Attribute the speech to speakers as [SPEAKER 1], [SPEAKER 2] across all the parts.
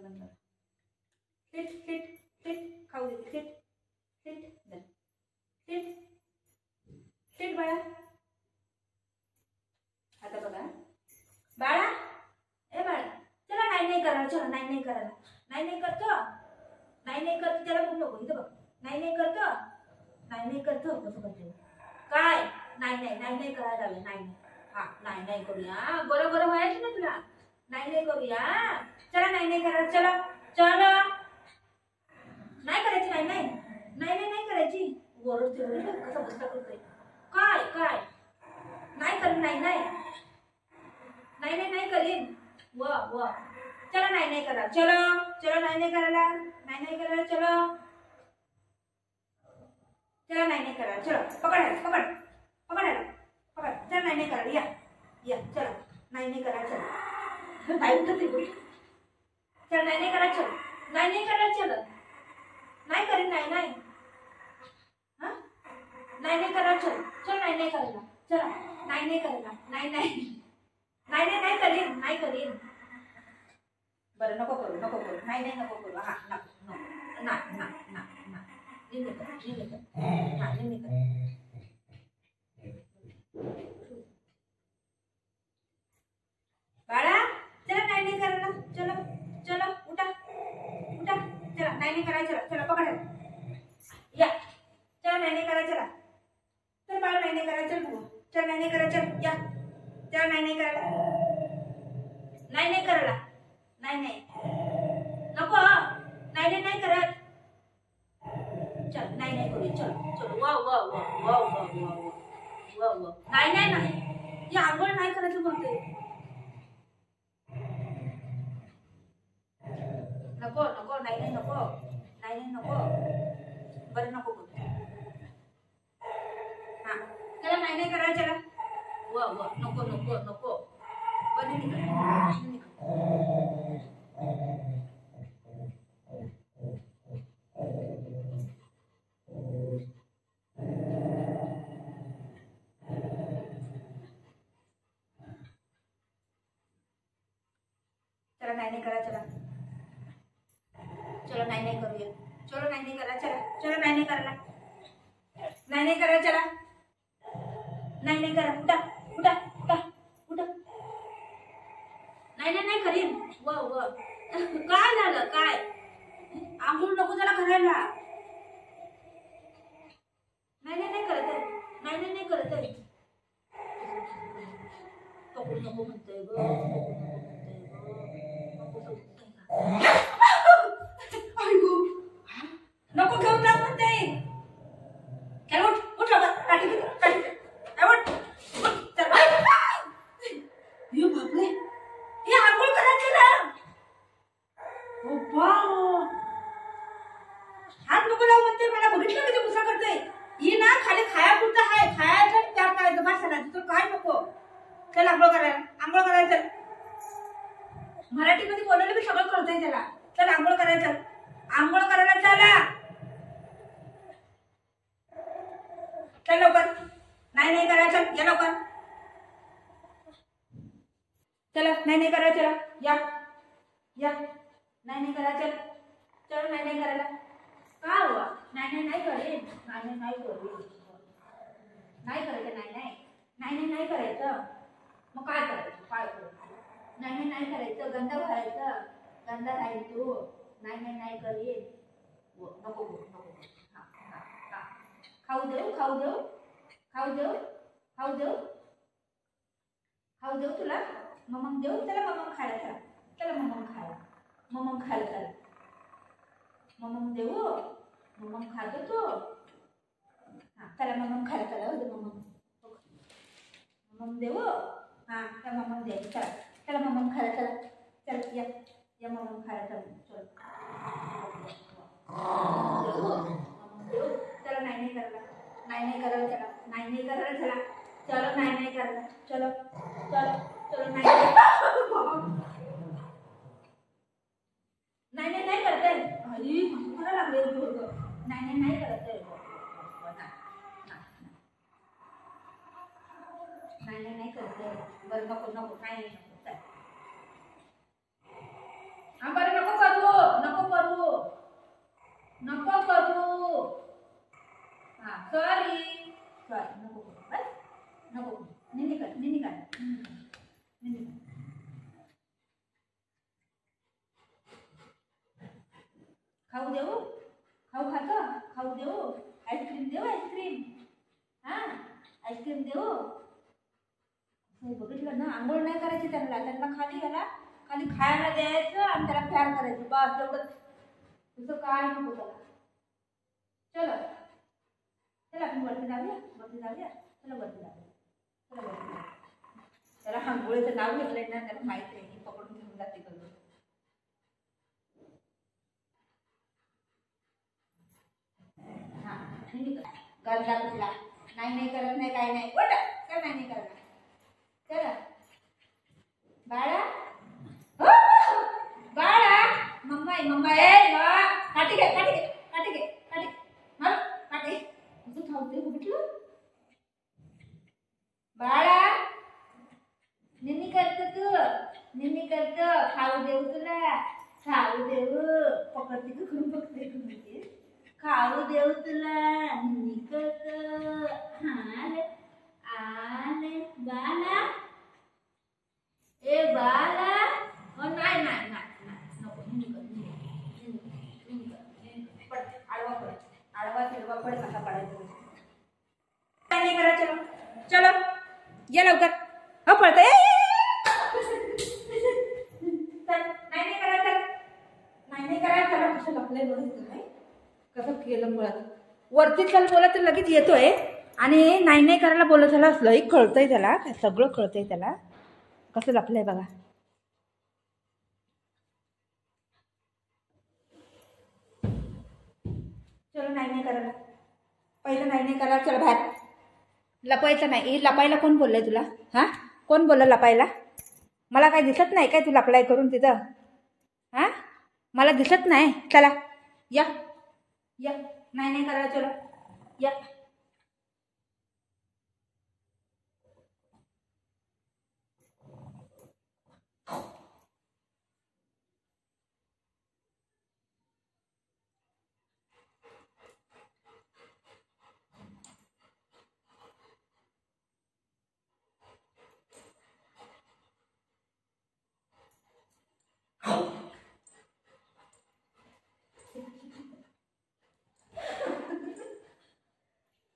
[SPEAKER 1] नंतर hit hit hit खाऊ दे hit hit hit hit बाळा आता बघा बाळा ए बाळा चला नाही करा चला नाही करायला नाही करतो त्याला बघ नको इथं बघ नाही करतो कसं करते काय नाही करायला हवे नाही हा नाही करूया बरोबर व्हायचं ना तुला नाही करूया चला नाही करा चला चला नाही करायची नाही करायची वरून कसा बसता करतोय काय नाही कर नाही करीन व चला नाही करा चलो नाही करायला चलो चला नाही करा चलो पकड चला नाही करा या चला नाही करा चलो नाही उठते चल नाही करा चलो नाही करा चलो नाही करीन नाही हा नाही करा चल नाही करायला चला नाही करायला नाही करीन बरं नको करू नको करू हा नको ना बाळा चला नाही करायला चलो उठा चला नाही करायचं चला पकडा या चला नाही करा चला चल बाळा नाही करा चल चल नाही करा चल या चला नाही करायला नाही नको नाही करत चल नाही करू चल वा नाही या आंघोळ नाही करायचं म्हणते नको नको बरं नको हा चला नाही करायचं चला वा नको बरं चला नाही करा चला चलो नहीं करूया चलो नहीं करा चला चलो नहीं करायला नहीं करा चला नहीं करा उठा नाही करीन व काय झालं काय आंघोळ नको त्याला करायला नाही करत नको म्हणतोय नको घेऊन जा म्हणते उठ काठी बापरे हे आंघोळ करायचं ना हात नको लावू म्हणते मला बघितलं कधी गुस्सा करते ही ना खाली खाया पुरता आहे खायचं त्या करायचं बस झाला तर काय नको चल आंघोळ करायचं मराठीमध्ये बोलायला मी सगळं कळतंय त्याला चल आंघोळ करायला चल लवकर नाही करायचं या लवकर चला नाही करायचं चला या नाही करायचं चलो नाही करायला का हुआ नाही करेन नाही करायचं मग काय करायचं नाही करायचं गंध राहील तू नाही करेन नको खाऊ देऊ तुला ममम देऊ त्याला ममम खायला चला ममम देऊ ममम खातो तो हा त्याला ममम खायला चला ममम देऊ हा त्याला ममम दे चला ममम खायला चल या ममम खायला चल देऊ चला नाही करायला चला नाही करायला चला चलो नाही करायला चलो नाही करते अरे मला लागले नाही करते नाही करते बरं नको काय नाही बरं नको करू खाऊ देऊ, खाऊ खातो, खाऊ देऊ, आईस्क्रीम देऊ, आईस्क्रीम, हा आईस्क्रीम देऊ. बघितलं ना, आंघोळ नाही करायची त्यांना खाली याला खाली खायला द्यायचं आणि त्याला फॅन करायचं, बस तेवढंच. तुझं काय नको त्याला. चलो चला आपण वरती जाऊया, चला वरती जाऊया. त्याला आंघोळीचं नाव घेतलंय ना, त्याला माहिती आहे की पकडून घेऊन जाते करून. हा गरजा तुला नाही करत नाही, काय नाही बोट चल, नाही करत. चला बाळा, बाळा, मम्मा ए काठी घे तुझं खाऊ दे. बघितलं बाळा, निन्नी करतो, खाऊ देऊ तुला, खाऊ देऊ. पकडते का करून बघते, खाऊ देऊ तुला, निन्नी करतो. आले बाला, ए बाला. नाही नको, आडवा तिडवा पड, कसा पडायचं नाही करा. चलो ये लवकर. हो पळतय, नाही करा. त्याला कसं लपलंय बघितलं नाही, कसं केलं मुळात. वरती चल बोला तर लगेच येतोय, आणि नाही करायला बोलत झालं असलं कळतंय त्याला, सगळं कळतंय त्याला कसं लपलंय बघा. चलो नाही करायला, पहिलं नाही करायला. चल बाहेर. लपायचं नाही. लपायला कोण बोललंय तुला? हा कोण बोललं लपायला? मला काय दिसत नाही काय तू लपलाय करून तिथं? हा मला दिसत नाही. चला या नाही करायला. चलो या.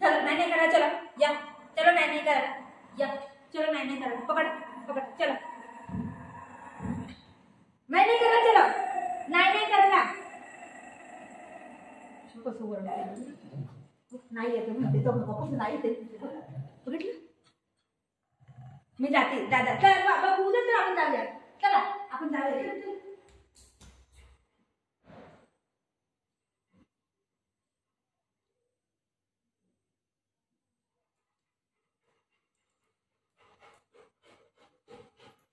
[SPEAKER 1] चलो नाही करा. चलो या. चलो नाही करा. या. चलो नाही करा. पकड चलो. नाही करा. चलो नाही करायला. कसं वरड नाही येते म्हणते तो कसं नाही येते. बघितलं मी जाते. दादा चल बाबा उद्या तर आपण जाऊया. चला आपण जाऊया.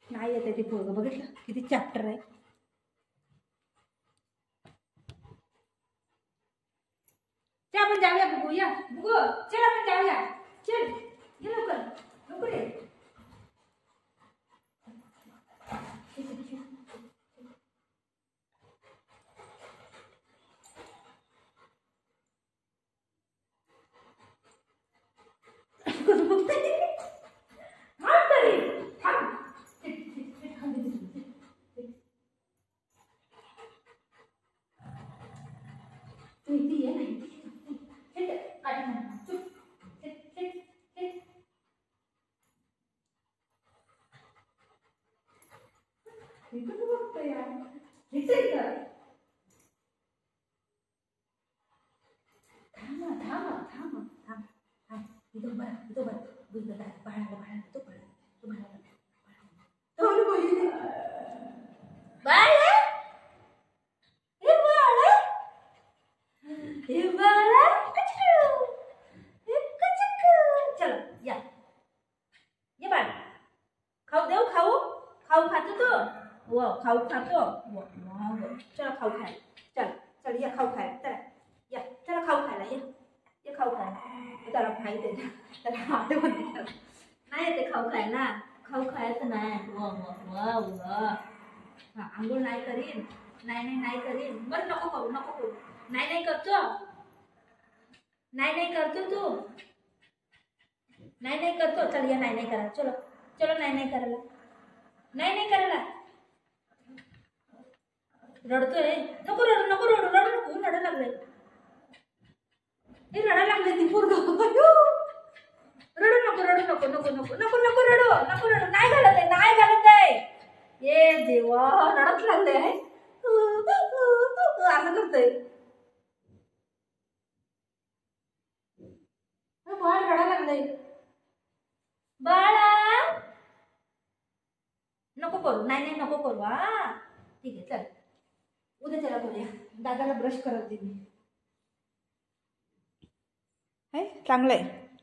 [SPEAKER 1] नाही येते ते पोरगं. बघितलं किती चॅप्टर आहे. ते आपण जाऊया बघू. या बघू. चल आपण जाऊया. चल ये लवकर ये. खाऊ खातो. चला खाऊ खायला. चल या खाऊ खायला. चला या. चला खाऊ खायला. या खाऊ खायला. त्याला माहिती आहे त्याला म्हणते नाही येते खाऊ खायला. खाऊ खायचं नाही. हा आंघोळ नाही करीन. नाही करीन. बरं नको करू. नाही करतो. नाही करतो तू. नाही करतो. चल या नाही करा. चलो नाही करायला. नाही करायला. रडतोय. नको रडू. नको नको नको रडू नको रडू नाही घालत आहे नाही घालत आहे ये देवा रडत लागले आहे असं करतोय बाळ रडा लागलंय बाळा नको करू नाही नाही नको करू हा ठीक आहे चल उद्या चला करूया दादाला ब्रश करत दे मी चांगलं आहे